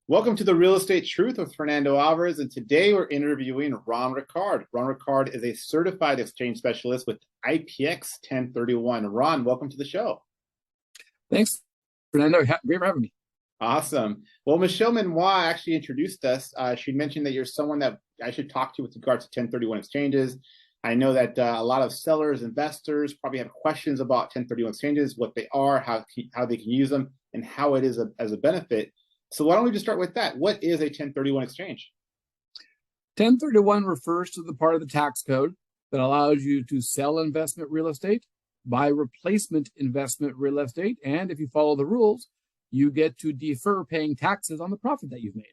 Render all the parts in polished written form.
Welcome to the Real Estate Truth with Fernando Alvarez, and today we're interviewing Ron Ricard. Ron Ricard is a certified exchange specialist with IPX 1031. Ron, welcome to the show. Thanks, Fernando. Great for having me. Awesome. Well, Michelle Manoir actually introduced us. She mentioned that you're someone that I should talk to with regards to 1031 exchanges. I know that a lot of sellers, investors probably have questions about 1031 exchanges, what they are, how they can use them, and how it is as a benefit. So why don't we just start with that? What is a 1031 exchange? 1031 refers to the part of the tax code that allows you to sell investment real estate, buy replacement investment real estate, and if you follow the rules, you get to defer paying taxes on the profit that you've made.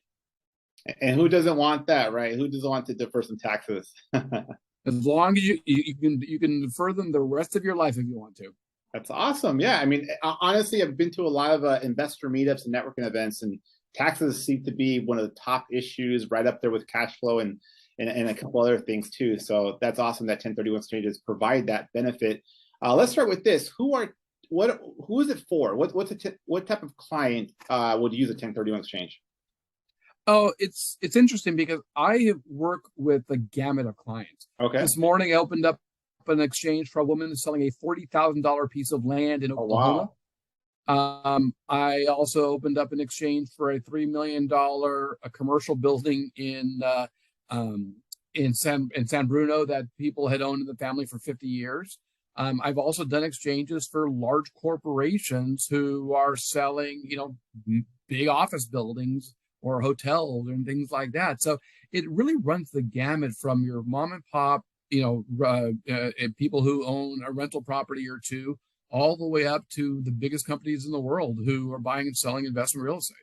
And who doesn't want that, right? Who doesn't want to defer some taxes? As long as you can defer them the rest of your life if you want to. That's awesome. Yeah, I mean, honestly, I've been to a lot of investor meetups and networking events, and taxes seem to be one of the top issues, right up there with cash flow and a couple other things too. So that's awesome that 1031 exchanges provide that benefit. Let's start with this. Who is it for? What type of client would use a 1031 exchange? Oh, it's interesting because I work with a gamut of clients. Okay. This morning I opened up an exchange for a woman selling a $40,000 piece of land in Oklahoma. Oh, wow. I also opened up an exchange for a $3 million commercial building in San Bruno that people had owned in the family for 50 years. I've also done exchanges for large corporations who are selling, big office buildings or hotels and things like that. So it really runs the gamut from your mom and pop, people who own a rental property or two, all the way up to the biggest companies in the world who are buying and selling investment real estate.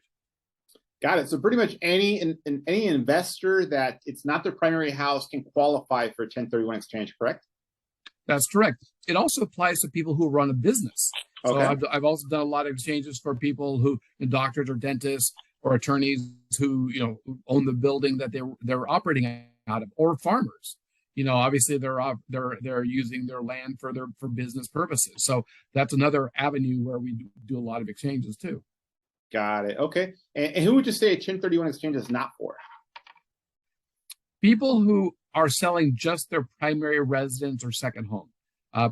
Got it. So pretty much any investor that it's not their primary house can qualify for a 1031 exchange, correct? That's correct. It also applies to people who run a business. Okay. So I've also done a lot of exchanges for people who, doctors or dentists or attorneys who own the building that they're operating out of, or farmers. Obviously they're using their land for business purposes. So that's another avenue where we do a lot of exchanges too. Got it. Okay. And who would you say a 1031 exchange is not for? People who are selling just their primary residence or second home.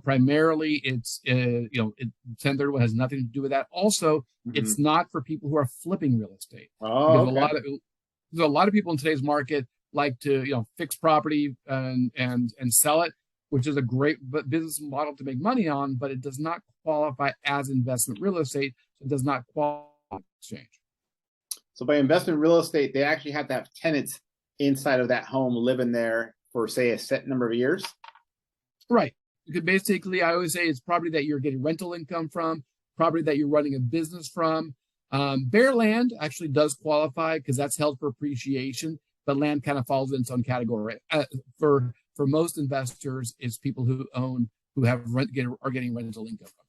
Primarily, it's 1031 has nothing to do with that. Also, It's not for people who are flipping real estate. Oh, because okay. a lot of people in today's market like to fix property and sell it, which is a great business model to make money on, but it does not qualify as investment real estate. So it does not qualify as exchange. So by investment real estate, they actually have to have tenants inside of that home living there for, say, a set number of years? Right. Because basically, I always say it's property that you're getting rental income from, property that you're running a business from. Bare land actually does qualify because that's held for appreciation, but land kind of falls in its own category. For most investors, it's people who are getting rental income from.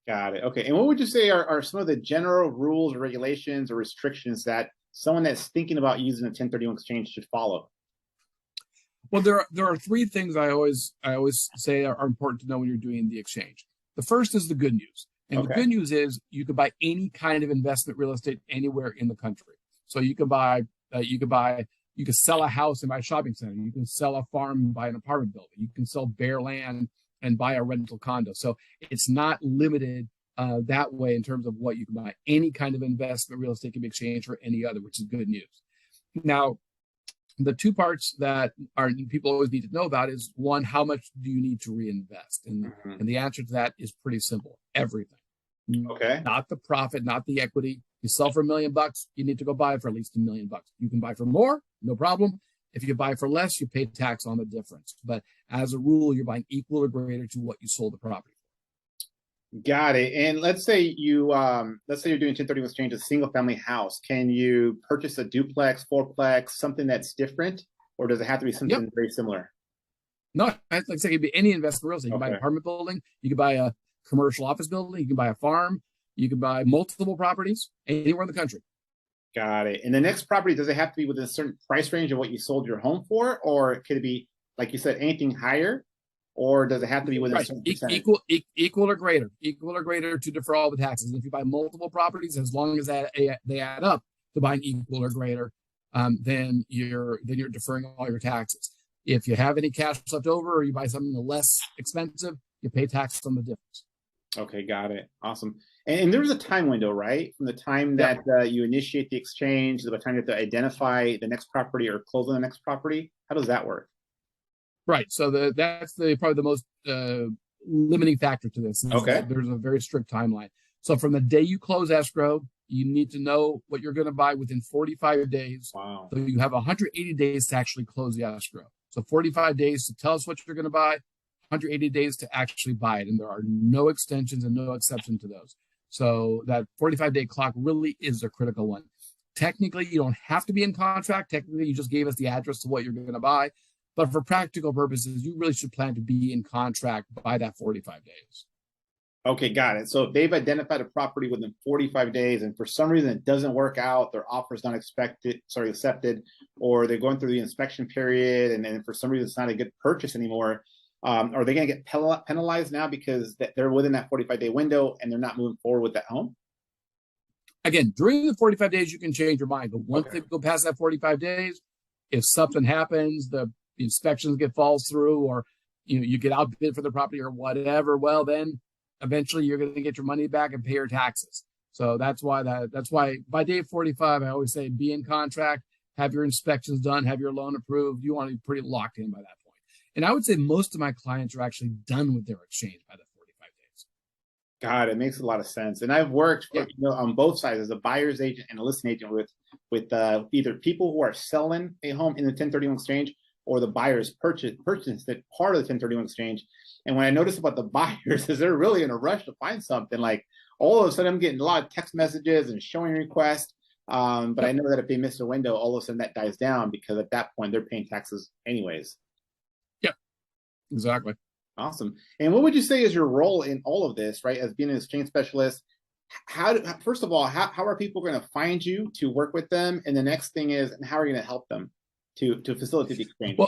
Got it. Okay. And what would you say are some of the general rules or regulations or restrictions that someone that's thinking about using a 1031 exchange should follow? Well, there are three things I always say are important to know when you're doing the exchange. The first is the good news. And Okay. The good news is you could buy any kind of investment real estate anywhere in the country. So you could sell a house and buy a shopping center. You can sell a farm and buy an apartment building. You can sell bare land and buy a rental condo. So it's not limited that way in terms of what you can buy. Any kind of investment real estate can be exchanged for any other, which is good news. Now, the two parts that people always need to know about is, one, how much do you need to reinvest? And the answer to that is pretty simple: everything. Okay. Not the profit, not the equity. You sell for $1 million, you need to go buy for at least $1 million. You can buy for more, no problem. If you buy for less, you pay tax on the difference. But as a rule, you're buying equal or greater to what you sold the property for. Got it. And let's say you're doing 1031 exchange a single family house. Can you purchase a duplex, fourplex, something that's different, or does it have to be something very similar? No, like I say, it could be any investment real estate. You can buy an apartment building, you can buy a commercial office building, you can buy a farm, you can buy multiple properties anywhere in the country. Got it. And the next property, does it have to be within a certain price range of what you sold your home for, or could it be, like you said, anything higher? Or does it have to be within a certain percentage? Equal or greater to defer all the taxes. And if you buy multiple properties, as long as they add up, to buying equal or greater, then you're deferring all your taxes. If you have any cash left over or you buy something less expensive, you pay taxes on the difference. Okay, got it. Awesome. And there's a time window, right? From the time that you initiate the exchange to the time you have to identify the next property or close on the next property. How does that work? Right. So that's probably the most limiting factor to this. Okay. There's a very strict timeline. So from the day you close escrow, you need to know what you're going to buy within 45 days. Wow. So you have 180 days to actually close the escrow. So 45 days to tell us what you're going to buy, 180 days to actually buy it. And there are no extensions and no exception to those. So that 45-day clock really is a critical one. Technically, you don't have to be in contract. Technically, you just gave us the address to what you're going to buy. But for practical purposes, you really should plan to be in contract by that 45 days. Okay, got it. So if they've identified a property within 45 days and for some reason it doesn't work out, their offer is not accepted, or they're going through the inspection period and then for some reason it's not a good purchase anymore, are they going to get penalized now because they're within that 45-day window and they're not moving forward with that home? Again, during the 45 days, you can change your mind. But once they go past that 45 days, if something happens, the inspections falls through, or you get outbid for the property or whatever, well, then eventually you're going to get your money back and pay your taxes. So that's why by day 45, I always say be in contract, have your inspections done, have your loan approved. You want to be pretty locked in by that point. And I would say most of my clients are actually done with their exchange by the 45 days. God, it makes a lot of sense. And I've worked on both sides as a buyer's agent and a listing agent with either people who are selling a home in the 1031 exchange or the buyers purchased that part of the 1031 exchange. And what I noticed about the buyers is they're really in a rush to find something. Like all of a sudden I'm getting a lot of text messages and showing requests. But I know that if they miss a window, all of a sudden that dies down because at that point they're paying taxes anyways. Yeah, exactly. Awesome. And what would you say is your role in all of this, right? As being an exchange specialist, first of all, how are people going to find you to work with them? And the next thing is, and how are you going to help them to facilitate the exchange?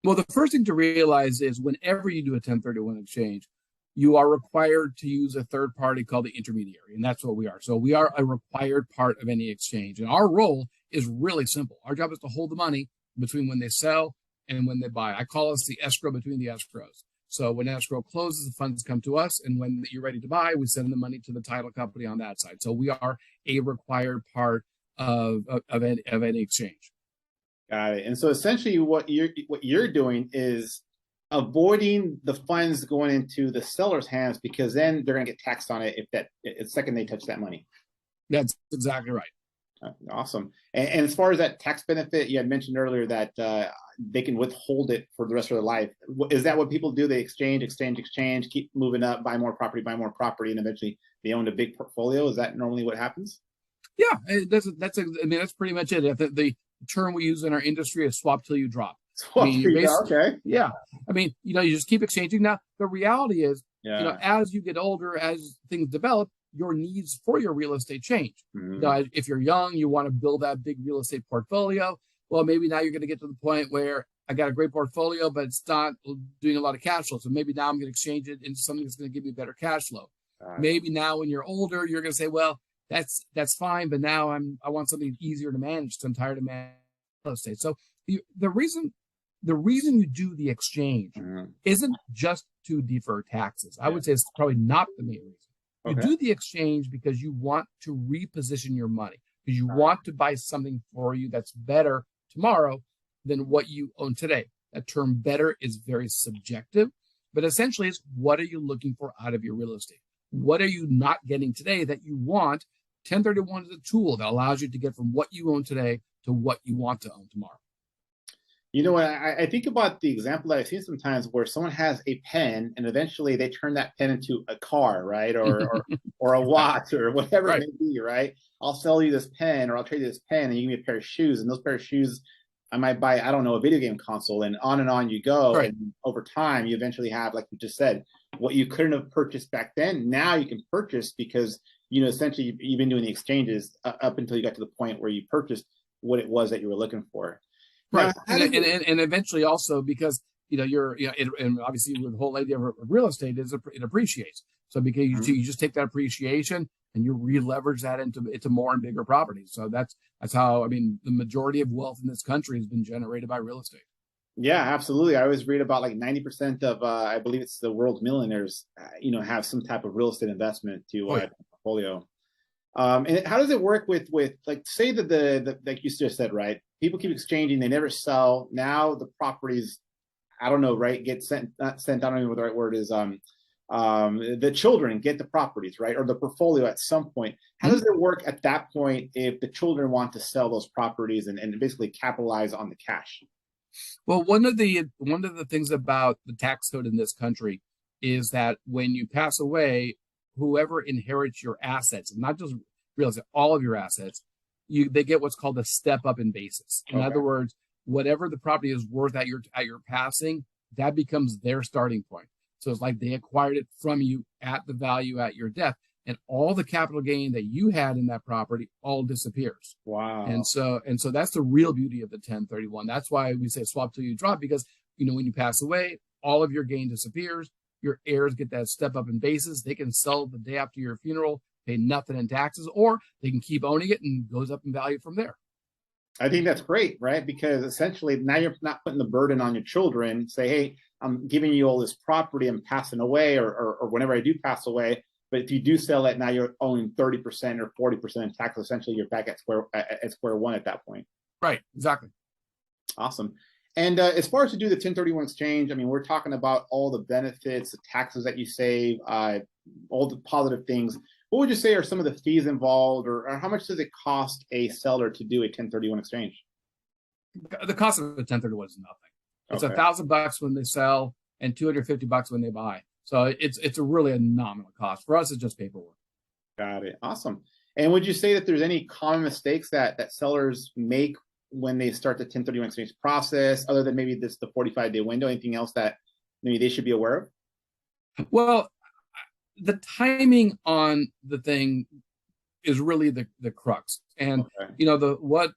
Well, the first thing to realize is whenever you do a 1031 exchange, you are required to use a third party called the intermediary, and that's what we are. So we are a required part of any exchange, and our role is really simple. Our job is to hold the money between when they sell and when they buy. I call us the escrow between the escrows. So when escrow closes, the funds come to us, and when you're ready to buy, we send the money to the title company on that side. So we are a required part of any exchange. Got it. And so essentially what you're doing is avoiding the funds going into the seller's hands because then they're going to get taxed on it if the second they touch that money. That's exactly right. Awesome. And as far as that tax benefit, you had mentioned earlier that they can withhold it for the rest of their life. Is that what people do? They exchange, keep moving up, buy more property, and eventually they own a big portfolio. Is that normally what happens? Yeah, that's pretty much it. The term we use in our industry is swap till you drop. Okay. Yeah. I mean, you just keep exchanging. Now, the reality is, as you get older, as things develop, your needs for your real estate change. Mm-hmm. If you're young, you want to build that big real estate portfolio. Well, maybe now you're going to get to the point where I got a great portfolio, but it's not doing a lot of cash flow. So maybe now I'm going to exchange it into something that's going to give me better cash flow. Maybe now when you're older, you're going to say, well, that's fine, but now I want something easier to manage. So I'm tired of managing real estate. So the reason you do the exchange isn't just to defer taxes. I would say it's probably not the main reason. You do the exchange because you want to reposition your money, because you want to buy something for you that's better tomorrow than what you own today. That term better is very subjective, but essentially it's what are you looking for out of your real estate? What are you not getting today that you want? 1031 is a tool that allows you to get from what you own today to what you want to own tomorrow. You know what? I think about the example that I've seen sometimes where someone has a pen and eventually they turn that pen into a car, right? Or a watch or whatever it may be, right? I'll sell you this pen or I'll trade you this pen and you give me a pair of shoes. And those pair of shoes, I might buy, I don't know, a video game console and on you go. Right. And over time, you eventually have, like you just said, what you couldn't have purchased back then. Now you can purchase because, essentially you've been doing the exchanges up until you got to the point where you purchased what it was that you were looking for. Right. And eventually also because, and obviously the whole idea of real estate is it appreciates. So because you just take that appreciation and you re-leverage that into more and bigger properties. So that's how, I mean, the majority of wealth in this country has been generated by real estate. Yeah, absolutely. I always read about like 90% of, I believe it's the world's millionaires, have some type of real estate investment to portfolio. And how does it work with like, say that the like you just said, right? People keep exchanging, they never sell. Now the properties, I don't know, right? Get sent, not sent. I don't know what the right word is. The children get the properties, right? Or the portfolio at some point. How does it work at that point if the children want to sell those properties and basically capitalize on the cash? Well, one of the things about the tax code in this country is that when you pass away, whoever inherits your assets, not just real estate, all of your assets, they get what's called a step up in basis. In other words, whatever the property is worth at your passing, that becomes their starting point. So it's like they acquired it from you at the value at your death, and all the capital gain that you had in that property all disappears. Wow. And so that's the real beauty of the 1031. That's why we say swap till you drop, because when you pass away, all of your gain disappears. Your heirs get that step up in basis. They can sell the day after your funeral, pay nothing in taxes, or they can keep owning it and goes up in value from there. I think that's great, right? Because essentially now you're not putting the burden on your children. Say, hey, I'm giving you all this property, I'm passing away, or whenever I do pass away. But if you do sell it, now you're owning 30% or 40% in tax. Essentially, you're back at square one at that point. Right, exactly. Awesome. And as far as to do the 1031 exchange, I mean, we're talking about all the benefits, the taxes that you save, all the positive things. What would you say are some of the fees involved, or how much does it cost a seller to do a 1031 exchange? The cost of a 1031 is nothing. It's $1,000 when they sell and $250 when they buy. So it's a really a nominal cost. For us, it's just paperwork. Got it. Awesome. And would you say that there's any common mistakes that sellers make when they start the 1031 exchange process, other than maybe the 45-day window? Anything else that maybe they should be aware of? Well, the timing on the thing is really the crux. And what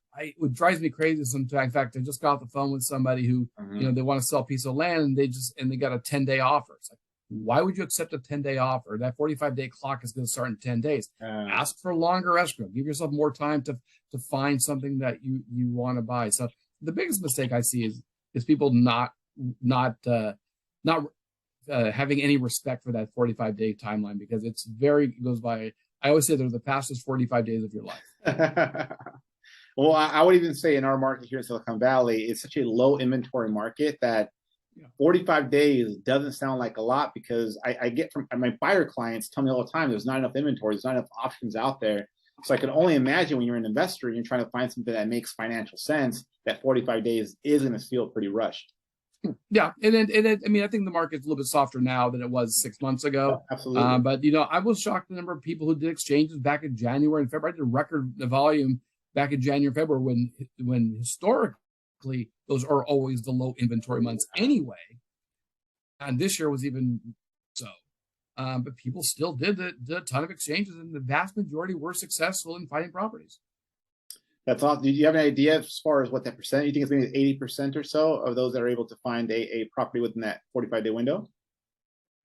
drives me crazy sometimes. In fact, I just got off the phone with somebody who they want to sell a piece of land, and they got a 10-day offer. It's like, why would you accept a 10-day offer? That 45-day clock is going to start in 10 days. Ask for longer escrow. Give yourself more time to find something that you want to buy. So the biggest mistake I see is people not having any respect for that 45-day timeline, because it goes by. I always say they're the fastest 45 days of your life. Well, I would even say in our market here in Silicon Valley, it's such a low inventory market that 45 days doesn't sound like a lot, because I get from my buyer clients tell me all the time, there's not enough inventory, there's not enough options out there. So I can only imagine when you're an investor and you're trying to find something that makes financial sense, that 45 days is going to feel pretty rushed. Yeah, and I mean, I think the market's a little bit softer now than it was 6 months ago. Yeah, absolutely. But I was shocked the number of people who did exchanges back in January and February. I did record volume back in January and February when historically those are always the low inventory months anyway. And this year was even so. But people still did a ton of exchanges, and the vast majority were successful in finding properties. That's awesome. Do you have an idea as far as what that percent? You think it's maybe 80% or so of those that are able to find a property within that 45-day window?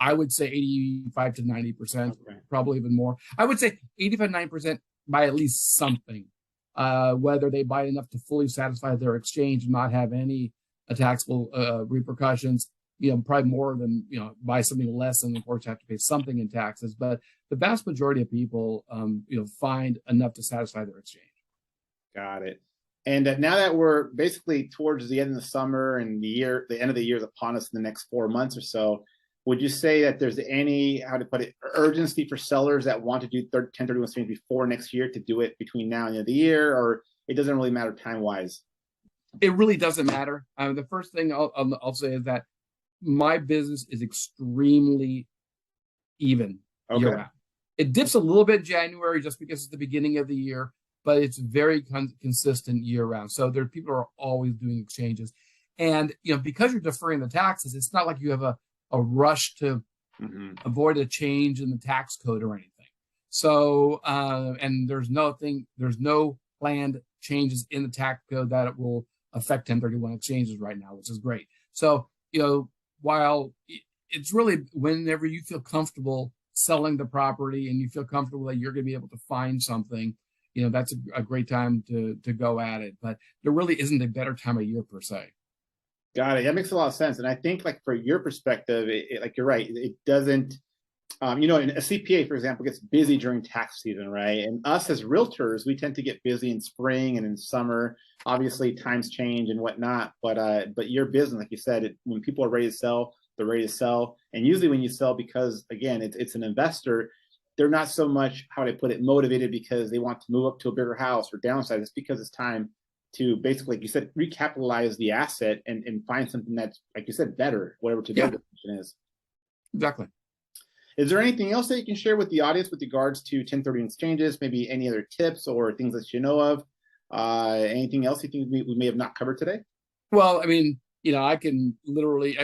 I would say 85 to 90%, probably even more. I would say 85 to 90% buy at least something, whether they buy enough to fully satisfy their exchange and not have any taxable repercussions. Probably more than, buy something less and of course have to pay something in taxes. But the vast majority of people, find enough to satisfy their exchange. Got it. And now that we're basically towards the end of the summer and the end of the year is upon us in the next 4 months or so, would you say that there's any, how to put it, urgency for sellers that want to do 1031 exchange before next year to do it between now and the end of the year, or it doesn't really matter time-wise? It really doesn't matter. The first thing I'll say is that my business is extremely even year-round. It dips a little bit in January just because it's the beginning of the year, but it's very consistent year-round. So there are people who are always doing exchanges. And, because you're deferring the taxes, it's not like you have a rush to avoid a change in the tax code or anything. So, and there's no planned changes in the tax code that it will affect 1031 exchanges right now, which is great. So, while it's really whenever you feel comfortable selling the property and you feel comfortable that you're going to be able to find something, that's a great time to go at it. But there really isn't a better time of year per se. Got it. That makes a lot of sense. And I think, like, for your perspective, like, you're right. It doesn't, a CPA, for example, gets busy during tax season, right? And us as realtors, we tend to get busy in spring and in summer. Obviously, times change and whatnot. But your business, like you said, when people are ready to sell, they're ready to sell. And usually when you sell, because again, it's an investor, they're not so much, how would I put it, motivated because they want to move up to a bigger house or downsize. It's because it's time to basically, like you said, recapitalize the asset and find something that's, like you said, better, whatever today's definition is. Exactly. Is there anything else that you can share with the audience with regards to 1031 exchanges? Maybe any other tips or things that you know of? Anything else you think we may have not covered today? Well, I mean, I can literally,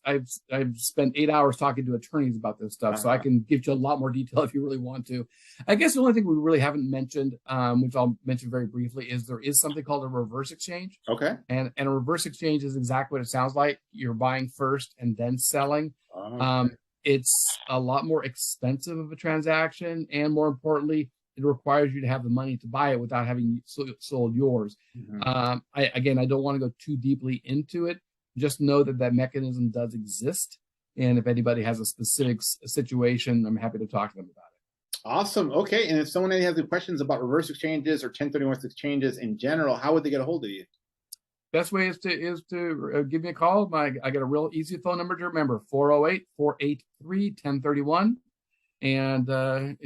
I've spent 8 hours talking to attorneys about this stuff, so I can give you a lot more detail if you really want to. I guess the only thing we really haven't mentioned, which I'll mention very briefly, is there is something called a reverse exchange. Okay. And a reverse exchange is exactly what it sounds like. You're buying first and then selling. Okay. It's a lot more expensive of a transaction, and more importantly, it requires you to have the money to buy it without having sold yours. Mm-hmm. I don't want to go too deeply into it. Just know that mechanism does exist. And if anybody has a specific situation, I'm happy to talk to them about it. Awesome. Okay. And if someone has any questions about reverse exchanges or 1031 exchanges in general, how would they get a hold of you? Best way is to give me a call. I got a real easy phone number to remember, 408-483-1031. And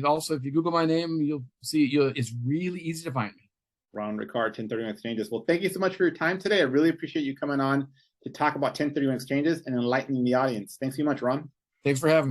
also, if you Google my name, you'll see it's really easy to find me. Ron Ricard, 1031 exchanges. Well, thank you so much for your time today. I really appreciate you coming on to talk about 1031 exchanges and enlightening the audience. Thanks so much, Ron. Thanks for having me.